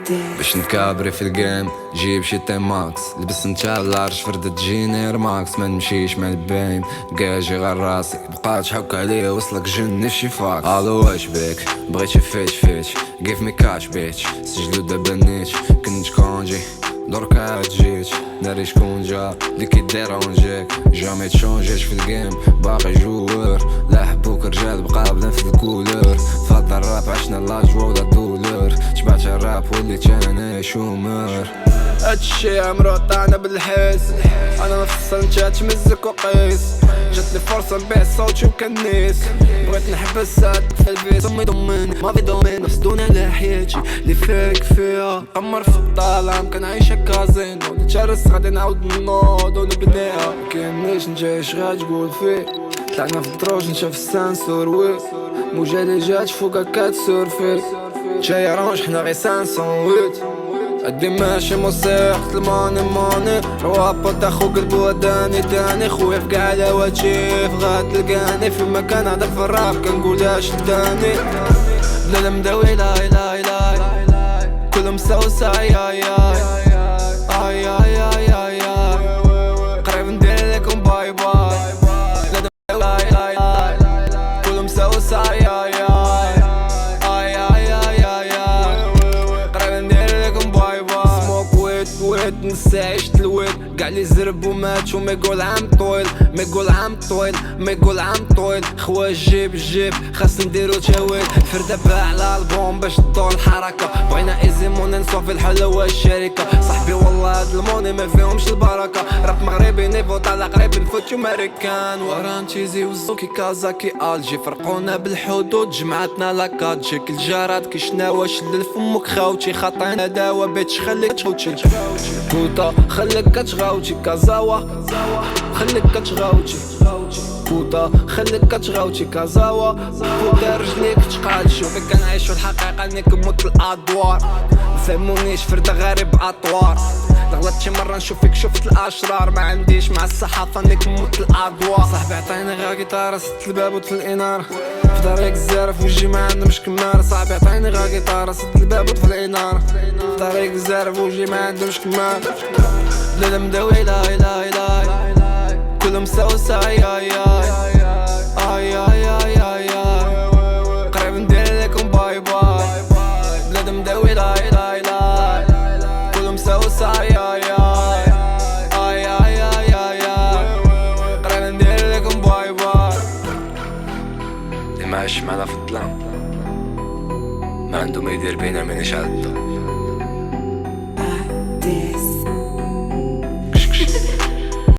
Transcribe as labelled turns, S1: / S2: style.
S1: باش نكابري في الجيم جيب شي تيم ماكس. لبس نتا لارج فردة جينير ماكس. ما نمشيش مع البايم كاجي غير راسي. بقات تحك عليه وصلك جن في شي فاكس. الو واش بيك بغيتي فيتش give me cash bitch. سجلو دابا نيتش كنت كونجي دركا جيت ناري شكون جا لي كيديرونجيك. جامي تشونجيش في الجيم باقي جوور. لا حبوك رجال بقابلين في الكولور. فات الراب عشنا لا جوا ولا دولور. تبعت الراب وليت انا شومر. هادشي عمرو طانا بالحس. انا نفصل نتا تمزك وقيس. جاتلي فرصة نبيع صوتي وكنيس. بغيت نحبس ساعات في البيت امي ضمني ما في دومين نفسدوني على حياتي اللي فيك فيها. نقمر في الظلام كنعيش كازينو. نتشرس غادي نعاود نوض ونبنيها. مكيهمنيش نجيش غاتقول فيه. طلعنا في الدروج نشاف السانسور وي. موجة لي جات فوقها كاتسورفي. جاي رونج حنا غي 508. ادي ماشي موسيقى الماني روابط تاخو قلبو داني خويا في قاع الهواتيف غاتلقاني في مكان هذا في الراب كنقولها شداني. بلا مداوي لا كلهم سوسة اي قريب ندير لكم باي كلهم سوسة نسى عشت الويل. قاع لي زرب ومات وما يقول عام طويل خوا جيب خاص نديرو تاويل. فردة باع على البوم باش تطول الحركة. بغينا ايزي موني نصوف الحلوة الشركة. صاحبي والله هاد الموني ما فيهمش البركة. راب مغربي نيفو طالع قريب نفوتو ماريكان. ورانتيزي وزوكي كازاكي الجي فرقونا بالحدود جمعتنا لاكادجي. كل جارات كيشناوا شلل فمك خاوتي. خاطينا داوا بيتش خليك تشوتشي كوتا خليك كتغاوتي كازاوا. خليك كتغاوتي كوتا خليك كتغاوتي كازاوا. كوتا رجليك تقالشو فين كنعيشو الحقيقة نكموت الادوار. مفهمونيش فردة غريب اطوار. غلطت شي مرة نشوف فيك شفت الاشرار. ما عنديش مع الصحافة نكموت الادوار. صاحبي عطيني غير جيتارة ست الباب وطفي الانارة. في طريق الزارف وجي ما عندهمش كمارة. صاحبي عطيني غير جيتارة ست الباب وطفي الانارة. في طريق الزارف وجي ما عندهمش كمارة. بلا مداوي لا كلهم سوسة اي قريب ندير لكم باي بلا مداوي لا كلهم سوسة قريب ندير لكم باي اللي ما عايش معنا في الظلام ما عنده ما يدير بينا مانيش عالدار.